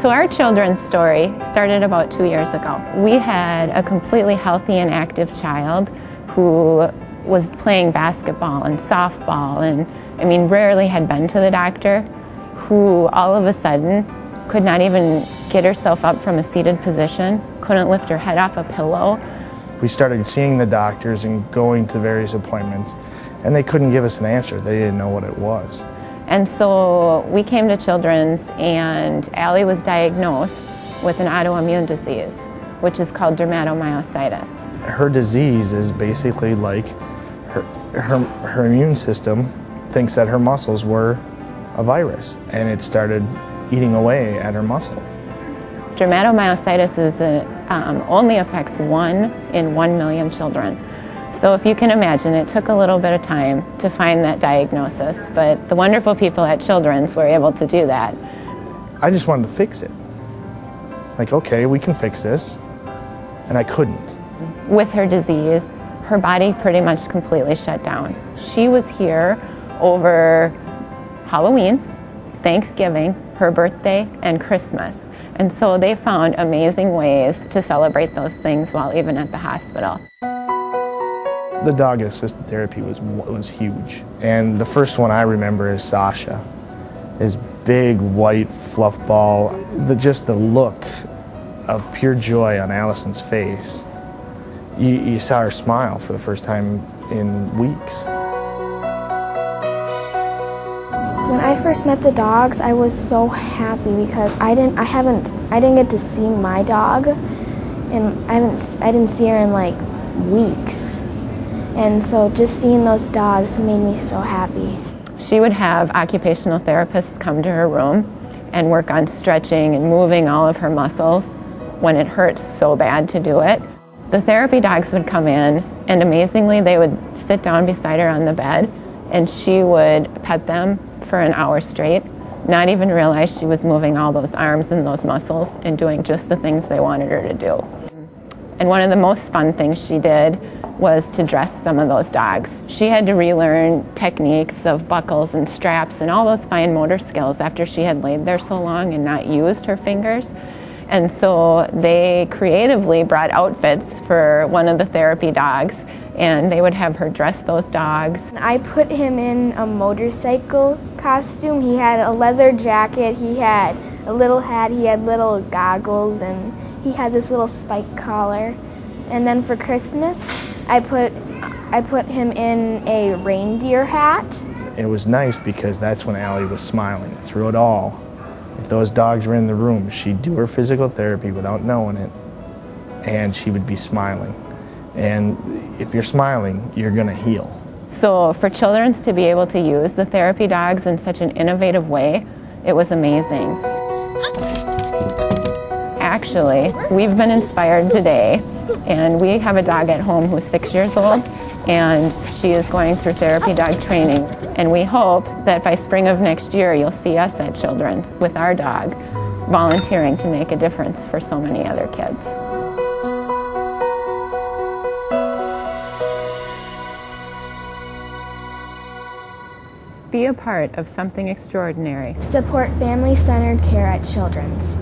So our children's story started about 2 years ago. We had a completely healthy and active child who was playing basketball and softball and, rarely had been to the doctor, who all of a sudden could not even get herself up from a seated position, couldn't lift her head off a pillow. We started seeing the doctors and going to various appointments, and they couldn't give us an answer. They didn't know what it was. And so we came to Children's, and Allie was diagnosed with an autoimmune disease, which is called dermatomyositis. Her disease is basically like her immune system thinks that her muscles were a virus, and it started eating away at her muscle. Dermatomyositis only affects 1 in 1 million children. So if you can imagine, it took a little bit of time to find that diagnosis, but the wonderful people at Children's were able to do that. I just wanted to fix it. Like, okay, we can fix this, and I couldn't. With her disease, her body pretty much completely shut down. She was here over Halloween, Thanksgiving, her birthday, and Christmas. And so they found amazing ways to celebrate those things while even at the hospital. The dog-assisted therapy was huge. And the first one I remember is Sasha. His big white fluff ball. Just the look of pure joy on Allison's face. You saw her smile for the first time in weeks. When I first met the dogs, I was so happy because I didn't get to see my dog, and I didn't see her in like weeks. And so just seeing those dogs made me so happy. She would have occupational therapists come to her room and work on stretching and moving all of her muscles when it hurt so bad to do it. The therapy dogs would come in, and amazingly they would sit down beside her on the bed, and she would pet them for an hour straight, not even realize she was moving all those arms and those muscles and doing just the things they wanted her to do. And one of the most fun things she did was to dress some of those dogs. She had to relearn techniques of buckles and straps and all those fine motor skills after she had laid there so long and not used her fingers. And so they creatively brought outfits for one of the therapy dogs, and they would have her dress those dogs. I put him in a motorcycle costume. He had a leather jacket, he had a little hat, he had little goggles, and he had this little spike collar. And then for Christmas, I put him in a reindeer hat. It was nice because that's when Allie was smiling through it all. If those dogs were in the room, she'd do her physical therapy without knowing it, and she would be smiling. And if you're smiling, you're going to heal. So for Children's to be able to use the therapy dogs in such an innovative way, it was amazing. Actually, we've been inspired today, and we have a dog at home who's 6 years old, and she is going through therapy dog training. And we hope that by spring of next year, you'll see us at Children's with our dog, volunteering to make a difference for so many other kids. Be a part of something extraordinary. Support family-centered care at Children's.